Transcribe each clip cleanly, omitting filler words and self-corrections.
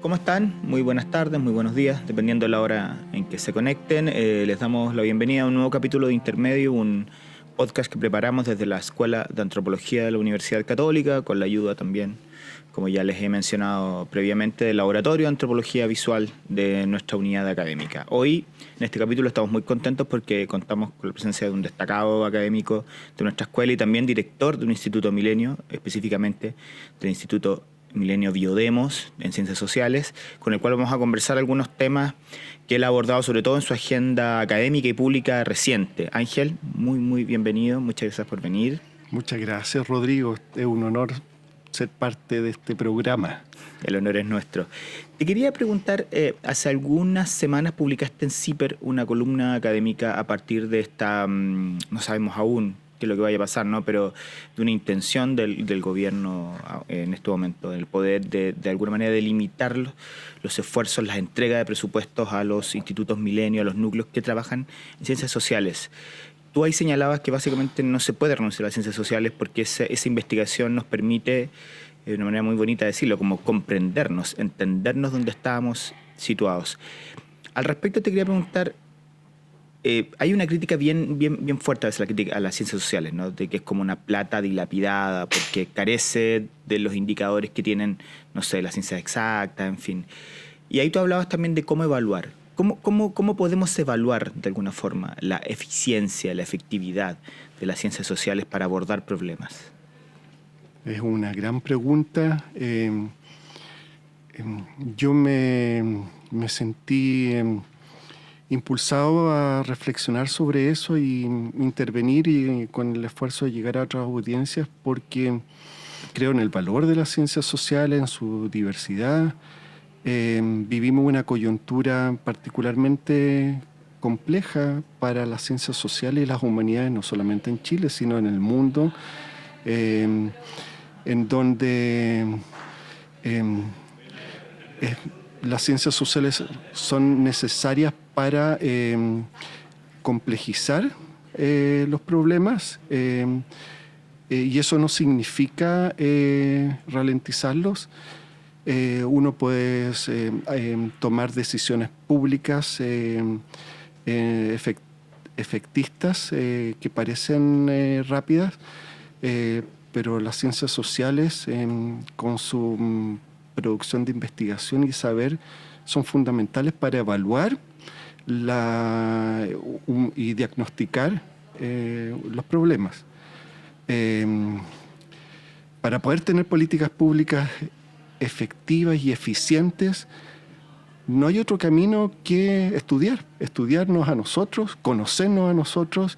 ¿Cómo están? Muy buenas tardes, muy buenos días, dependiendo de la hora en que se conecten. Les damos la bienvenida a un nuevo capítulo de Intermedio, un podcast que preparamos desde la Escuela de Antropología de la Universidad Católica, con la ayuda también, como ya les he mencionado previamente, del Laboratorio de Antropología Visual de nuestra unidad académica. Hoy, en este capítulo, estamos muy contentos porque contamos con la presencia de un destacado académico de nuestra escuela y también director de un instituto Milenio, específicamente del Instituto Milenio Biodemos en Ciencias Sociales, con el cual vamos a conversar algunos temas que él ha abordado sobre todo en su agenda académica y pública reciente. Ángel, muy bienvenido, muchas gracias por venir. Muchas gracias, Rodrigo. Es un honor ser parte de este programa. El honor es nuestro. Te quería preguntar, hace algunas semanas publicaste en CIPER una columna académica a partir de esta, no sabemos aún qué es lo que vaya a pasar, ¿no? Pero de una intención del gobierno en este momento, el poder de alguna manera delimitar los esfuerzos, las entregas de presupuestos a los institutos Milenio, a los núcleos que trabajan en ciencias sociales. Tú ahí señalabas que básicamente no se puede renunciar a las ciencias sociales porque esa investigación nos permite, de una manera muy bonita de decirlo, como comprendernos, entendernos dónde estábamos situados. Al respecto te quería preguntar, hay una crítica bien fuerte a las ciencias sociales, ¿no? De que es como una plata dilapidada porque carece de los indicadores que tienen, no sé, las ciencias exactas, en fin. Y ahí tú hablabas también de cómo evaluar. ¿Cómo podemos evaluar de alguna forma la eficiencia, la efectividad de las ciencias sociales para abordar problemas? Es una gran pregunta. Yo me sentí impulsado a reflexionar sobre eso y intervenir y con el esfuerzo de llegar a otras audiencias porque creo en el valor de las ciencias sociales, en su diversidad. Vivimos una coyuntura particularmente compleja para las ciencias sociales y las humanidades, no solamente en Chile, sino en el mundo, en donde las ciencias sociales son necesarias para complejizar los problemas y eso no significa ralentizarlos. Uno puede tomar decisiones públicas efectistas que parecen rápidas, pero las ciencias sociales con su producción de investigación y saber son fundamentales para evaluar y diagnosticar los problemas. Para poder tener políticas públicas efectivas y eficientes, no hay otro camino que estudiarnos a nosotros, conocernos a nosotros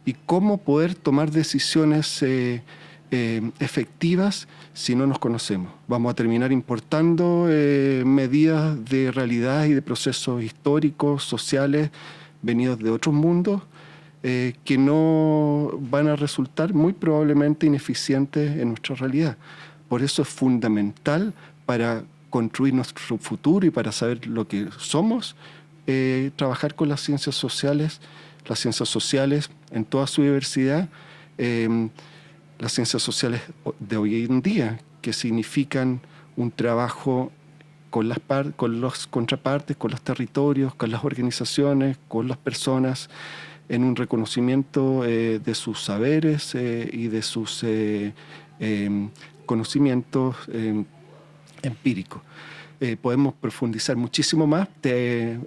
y cómo poder tomar decisiones efectivas si no nos conocemos. Vamos a terminar importando medidas de realidad y de procesos históricos, sociales, venidos de otros mundos, que no van a resultar muy probablemente ineficientes en nuestra realidad. Por eso es fundamental para construir nuestro futuro y para saber lo que somos, trabajar con las ciencias sociales en toda su diversidad, las ciencias sociales de hoy en día, que significan un trabajo con las contrapartes, con los territorios, con las organizaciones, con las personas, en un reconocimiento de sus saberes y de sus conocimientos empíricos. Podemos profundizar muchísimo más. Te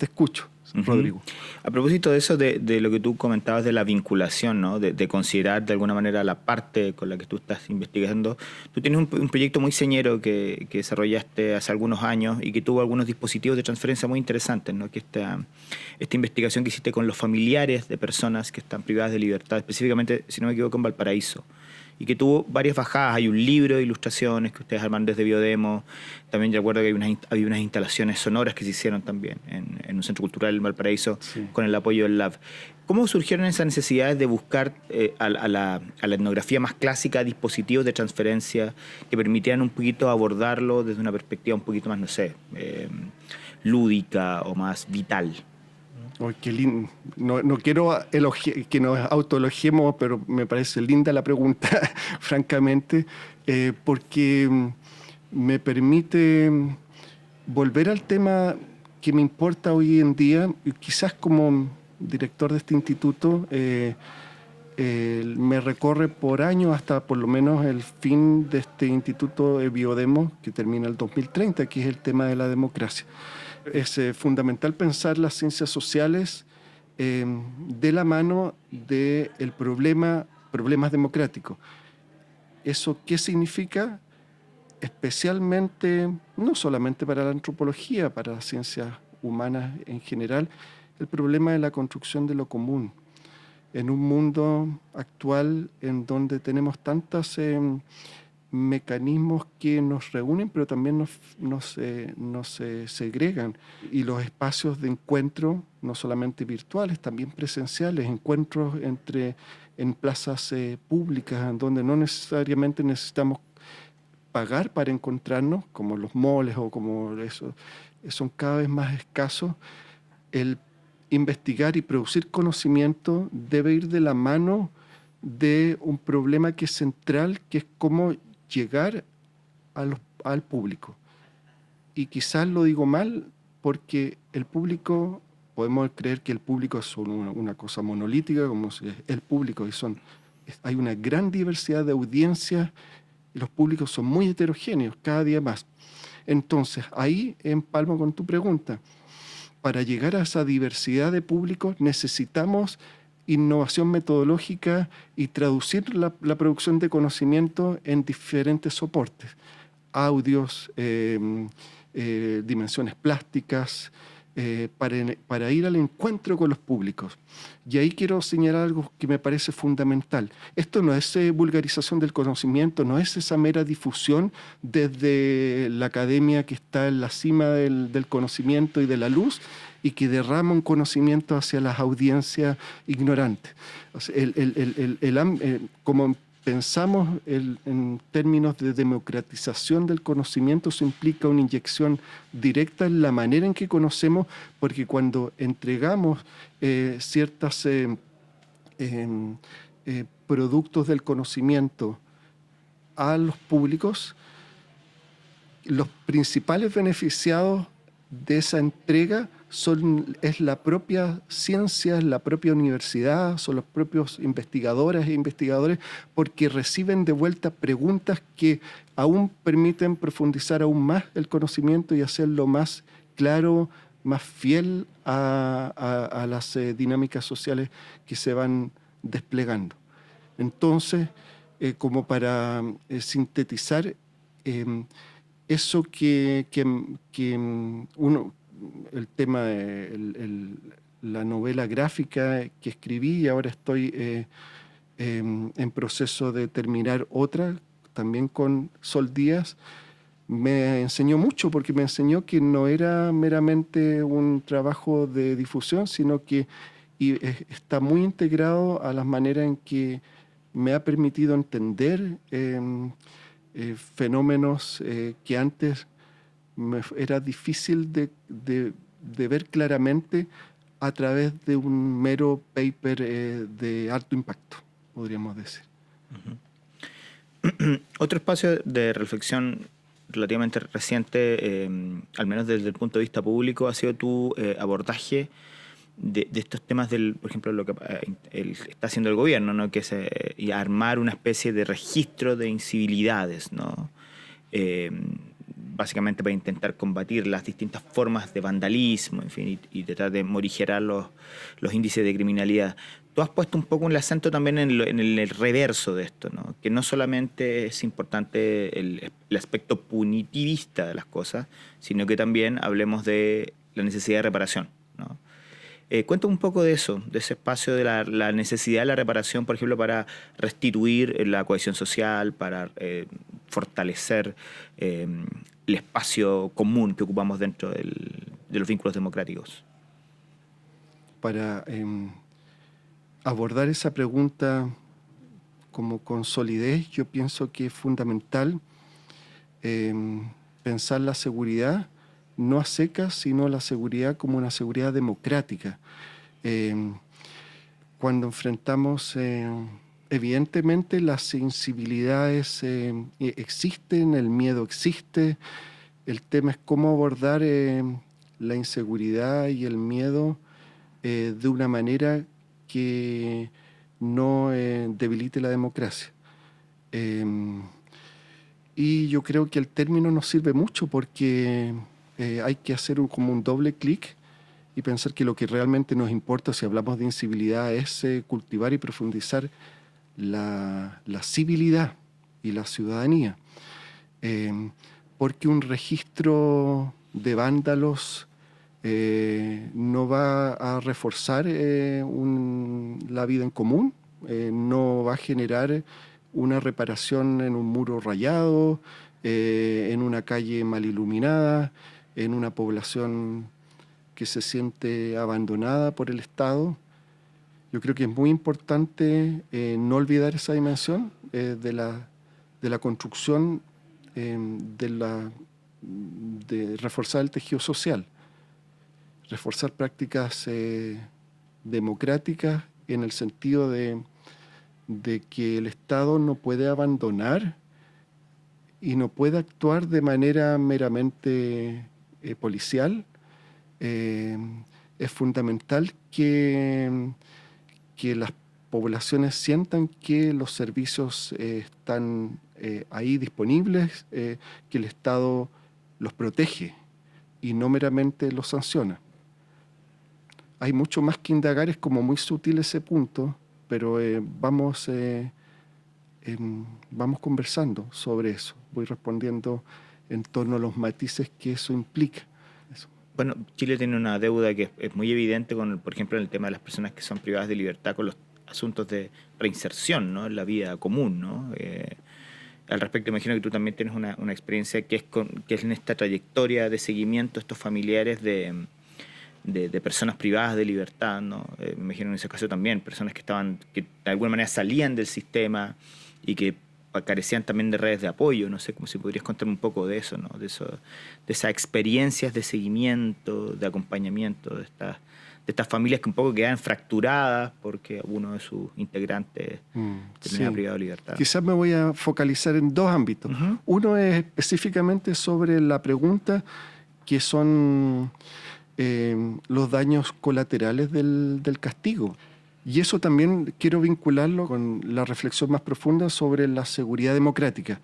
escucho, Rodrigo. A propósito de eso, de lo que tú comentabas de la vinculación, ¿no? De considerar de alguna manera la parte con la que tú estás investigando, tú tienes un proyecto muy señero que desarrollaste hace algunos años y que tuvo algunos dispositivos de transferencia muy interesantes, ¿no? Que esta investigación que hiciste con los familiares de personas que están privadas de libertad, específicamente, si no me equivoco, en Valparaíso, y que tuvo varias bajadas. Hay un libro de ilustraciones que ustedes arman desde Biodemo. También recuerdo que había unas instalaciones sonoras que se hicieron también en un centro cultural en Valparaíso, sí, con el apoyo del LAB. ¿Cómo surgieron esas necesidades de buscar a la etnografía más clásica dispositivos de transferencia que permitieran un poquito abordarlo desde una perspectiva un poquito más, no sé, lúdica o más vital? Oh, qué lindo. No quiero que nos autoelogiemos, pero me parece linda la pregunta, francamente, porque me permite volver al tema que me importa hoy en día, y quizás como director de este instituto, me recorre por años hasta por lo menos el fin de este instituto Biodemo, que termina el 2030, que es el tema de la democracia. Es fundamental pensar las ciencias sociales de la mano del problemas democráticos. ¿Eso qué significa? Especialmente, no solamente para la antropología, para las ciencias humanas en general, el problema de la construcción de lo común. En un mundo actual en donde tenemos tantos mecanismos que nos reúnen, pero también nos segregan. Y los espacios de encuentro, no solamente virtuales, también presenciales, encuentros en plazas públicas, en donde no necesariamente necesitamos pagar para encontrarnos, como los moles o como eso, son cada vez más escasos. El investigar y producir conocimiento debe ir de la mano de un problema que es central, que es cómo llegar al público. Y quizás lo digo mal porque el público, podemos creer que el público es una cosa monolítica, como si es el público, y hay una gran diversidad de audiencias, y los públicos son muy heterogéneos, cada día más. Entonces, ahí empalmo con tu pregunta. Para llegar a esa diversidad de públicos necesitamos innovación metodológica y traducir la producción de conocimiento en diferentes soportes, audios, dimensiones plásticas, para ir al encuentro con los públicos. Y ahí quiero señalar algo que me parece fundamental. Esto no es vulgarización del conocimiento, no es esa mera difusión desde la academia que está en la cima del conocimiento y de la luz y que derrama un conocimiento hacia las audiencias ignorantes. O sea, como pensamos en términos de democratización del conocimiento, eso implica una inyección directa en la manera en que conocemos, porque cuando entregamos ciertos productos del conocimiento a los públicos, los principales beneficiados de esa entrega es la propia ciencia, es la propia universidad, son los propios investigadoras e investigadores, porque reciben de vuelta preguntas que aún permiten profundizar aún más el conocimiento y hacerlo más claro, más fiel a las dinámicas sociales que se van desplegando. Entonces, como para sintetizar, eso que uno, el tema de la novela gráfica que escribí, y ahora estoy en proceso de terminar otra, también con Sol Díaz, me enseñó mucho, porque me enseñó que no era meramente un trabajo de difusión, sino que está muy integrado a las maneras en que me ha permitido entender fenómenos que antes era difícil de ver claramente a través de un mero paper de alto impacto, podríamos decir. Otro espacio de reflexión relativamente reciente, al menos desde el punto de vista público, ha sido tu abordaje de estos temas por ejemplo, lo que está haciendo el gobierno, ¿no? Que es y armar una especie de registro de incivilidades, ¿no? Básicamente para intentar combatir las distintas formas de vandalismo, en fin, y tratar de morigerar los índices de criminalidad. Tú has puesto un poco el acento también en el reverso de esto, ¿no? Que no solamente es importante el aspecto punitivista de las cosas, sino que también hablemos de la necesidad de reparación, ¿no? Cuéntame un poco de eso, de ese espacio de la necesidad de la reparación, por ejemplo, para restituir la cohesión social, para fortalecer el espacio común que ocupamos dentro de los vínculos democráticos. Para abordar esa pregunta como con solidez, yo pienso que es fundamental pensar la seguridad no a secas, sino la seguridad como una seguridad democrática. Cuando enfrentamos, evidentemente las sensibilidades existen, el miedo existe, El tema es cómo abordar la inseguridad y el miedo de una manera que no debilite la democracia. Y yo creo que el término nos sirve mucho porque hay que hacer como un doble clic y pensar que lo que realmente nos importa si hablamos de incivilidad es cultivar y profundizar la civilidad y la ciudadanía. Porque un registro de vándalos no va a reforzar la vida en común, no va a generar una reparación en un muro rayado, en una calle mal iluminada, en una población que se siente abandonada por el Estado. Yo creo que es muy importante no olvidar esa dimensión de la construcción, de reforzar el tejido social, reforzar prácticas democráticas en el sentido de que el Estado no puede abandonar y no puede actuar de manera meramente policial. Es fundamental que las poblaciones sientan que los servicios están ahí disponibles, que el Estado los protege y no meramente los sanciona. Hay mucho más que indagar, es como muy sutil ese punto, pero vamos conversando sobre eso. Voy respondiendo en torno a los matices que eso implica. Eso. Bueno, Chile tiene una deuda que es muy evidente con, por ejemplo, en el tema de las personas que son privadas de libertad con los asuntos de reinserción, ¿no? En la vida común, ¿no? Al respecto, imagino que tú también tienes una experiencia que es en esta trayectoria de seguimiento a estos familiares de personas privadas de libertad, ¿no? Me imagino en ese caso también, personas que de alguna manera salían del sistema y que carecían también de redes de apoyo. No sé, como si podrías contarme un poco de eso, ¿no? De esas experiencias de seguimiento, de acompañamiento de estas familias que un poco quedan fracturadas porque uno de sus integrantes termina Sí. privado de libertad. Quizás me voy a focalizar en dos ámbitos. Uh-huh. Uno es específicamente sobre la pregunta que son los daños colaterales del castigo. Y eso también quiero vincularlo con la reflexión más profunda sobre la seguridad democrática.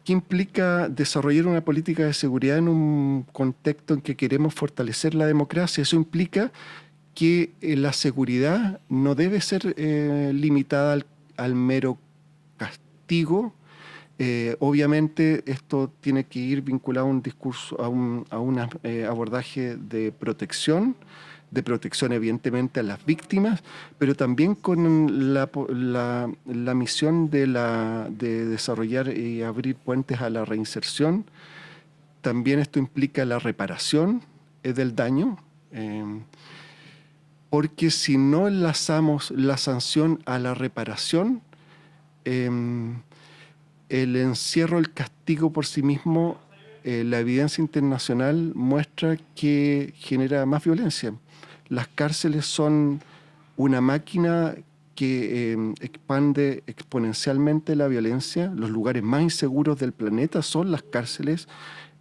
¿Qué implica desarrollar una política de seguridad en un contexto en que queremos fortalecer la democracia? Eso implica que la seguridad no debe ser limitada al mero castigo. Obviamente esto tiene que ir vinculado a un discurso, a un abordaje de protección evidentemente a las víctimas, pero también con la misión de desarrollar y abrir puentes a la reinserción. También esto implica la reparación del daño, porque si no enlazamos la sanción a la reparación, el encierro, el castigo por sí mismo, la evidencia internacional muestra que genera más violencia. Las cárceles son una máquina que expande exponencialmente la violencia. Los lugares más inseguros del planeta son las cárceles.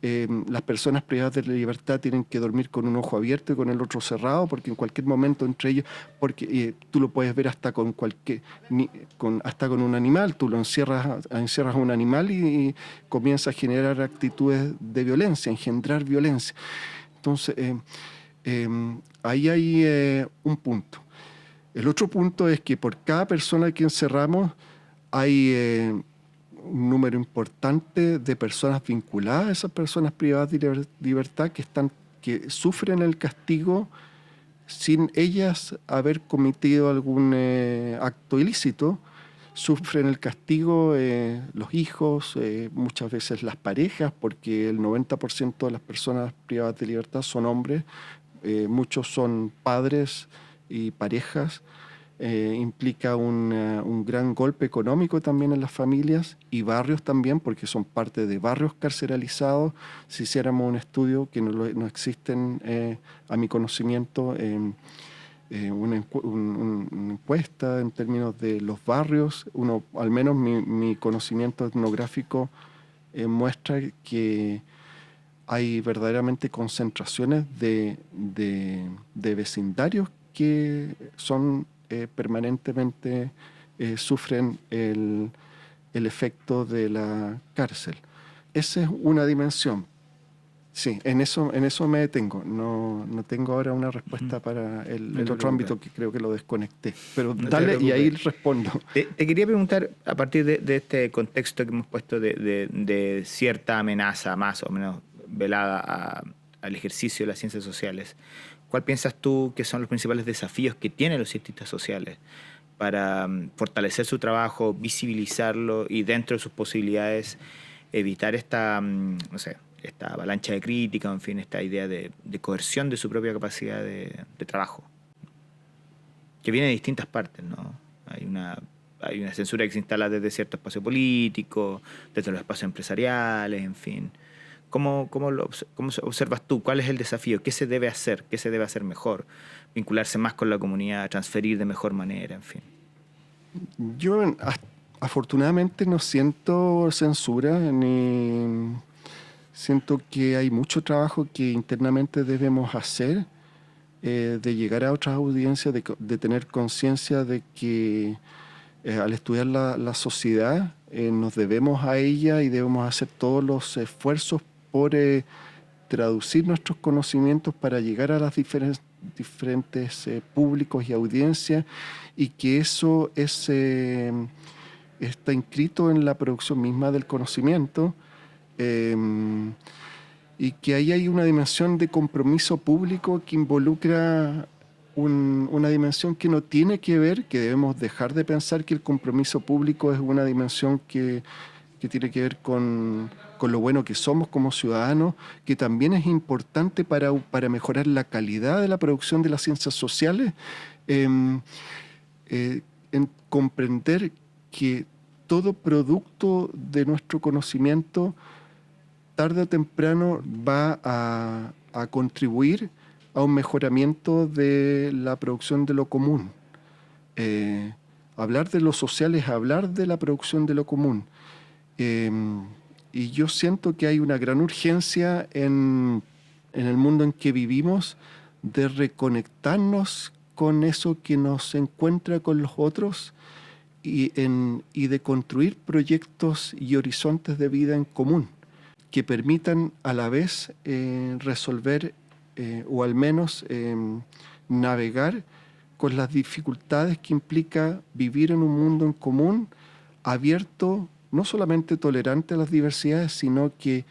Las personas privadas de la libertad tienen que dormir con un ojo abierto y con el otro cerrado, porque en cualquier momento entre ellos, porque tú lo puedes ver hasta con un animal, tú lo encierras a un animal y comienza a generar actitudes de violencia, engendrar violencia. Entonces, ahí hay un punto. El otro punto es que por cada persona que encerramos hay un número importante de personas vinculadas a esas personas privadas de libertad que sufren el castigo sin ellas haber cometido algún acto ilícito. Sufren el castigo los hijos, muchas veces las parejas, porque el 90% de las personas privadas de libertad son hombres, muchos son padres y parejas. Implica un gran golpe económico también en las familias y barrios también, porque son parte de barrios carceralizados. Si hiciéramos un estudio, que no existen a mi conocimiento, una encuesta en términos de los barrios, al menos mi conocimiento etnográfico muestra que hay verdaderamente concentraciones de vecindarios que son permanentemente sufren el efecto de la cárcel. Esa es una dimensión. Sí, en eso me detengo. No tengo ahora una respuesta para el otro ámbito que creo que lo desconecté. Pero No te dale y ahí preocupes. respondo. Te quería preguntar, a partir de este contexto que hemos puesto de cierta amenaza más o menos velada al ejercicio de las ciencias sociales, ¿cuál piensas tú que son los principales desafíos que tienen los cientistas sociales para fortalecer su trabajo, visibilizarlo y dentro de sus posibilidades evitar esta, no sé, esta avalancha de crítica, o en fin, esta idea de coerción de su propia capacidad de trabajo, que viene de distintas partes, ¿no? Hay una censura que se instala desde cierto espacio político, desde los espacios empresariales, en fin. ¿Cómo observas tú? ¿Cuál es el desafío? ¿Qué se debe hacer? ¿Qué se debe hacer mejor? Vincularse más con la comunidad, transferir de mejor manera, en fin. Yo afortunadamente no siento censura ni siento que hay mucho trabajo que internamente debemos hacer, de llegar a otras audiencias, de tener conciencia de que al estudiar la sociedad nos debemos a ella y debemos hacer todos los esfuerzos por traducir nuestros conocimientos para llegar a los diferentes públicos y audiencias, y que eso está inscrito en la producción misma del conocimiento, y que ahí hay una dimensión de compromiso público que involucra una dimensión que no tiene que ver, que debemos dejar de pensar que el compromiso público es una dimensión que tiene que ver con lo bueno que somos como ciudadanos, que también es importante para mejorar la calidad de la producción de las ciencias sociales, en comprender que todo producto de nuestro conocimiento tarde o temprano va a contribuir a un mejoramiento de la producción de lo común. Hablar de lo social es hablar de la producción de lo común. Y yo siento que hay una gran urgencia en el mundo en que vivimos de reconectarnos con eso que nos encuentra con los otros y de construir proyectos y horizontes de vida en común que permitan a la vez resolver o al menos navegar con las dificultades que implica vivir en un mundo en común, abierto, no solamente tolerante a las diversidades, sino que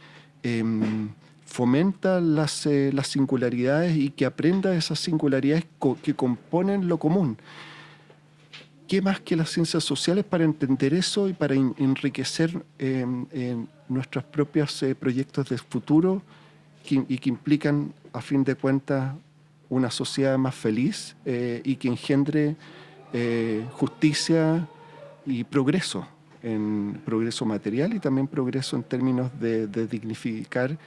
fomenta las singularidades y que aprenda esas singularidades que componen lo común. ¿Qué más que las ciencias sociales para entender eso y para enriquecer nuestros propios proyectos de futuro y que implican, a fin de cuentas, una sociedad más feliz y que engendre justicia y progreso, en progreso material y también progreso en términos de dignificar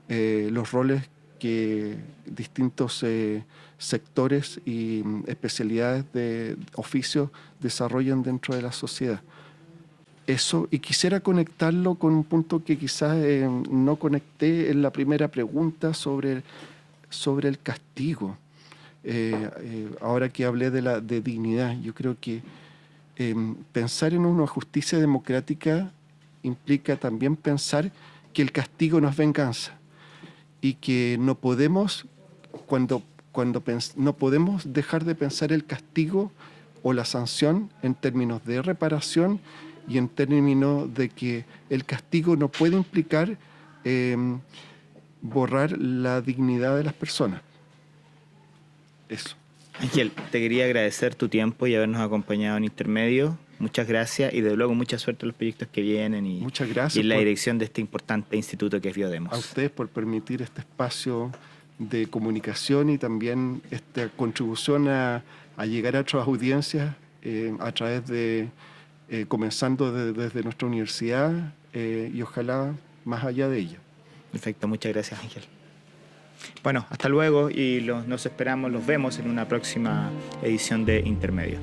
los roles que distintos sectores y especialidades de oficios desarrollan dentro de la sociedad. Eso, y quisiera conectarlo con un punto que quizás no conecté en la primera pregunta sobre el castigo. Ahora que hablé de dignidad, yo creo que pensar en una justicia democrática implica también pensar que el castigo no es venganza y que no podemos, no podemos dejar de pensar el castigo o la sanción en términos de reparación y en términos de que el castigo no puede implicar borrar la dignidad de las personas. Eso. Ángel, te quería agradecer tu tiempo y habernos acompañado en Intermedio. Muchas gracias y de luego mucha suerte en los proyectos que vienen Muchas gracias y en la dirección de este importante instituto que es Biodemos. A ustedes por permitir este espacio de comunicación y también esta contribución a llegar a otras audiencias a través de, comenzando desde nuestra universidad y ojalá más allá de ella. Perfecto, muchas gracias, Ángel. Bueno, hasta luego y nos esperamos, los vemos en una próxima edición de Intermedio.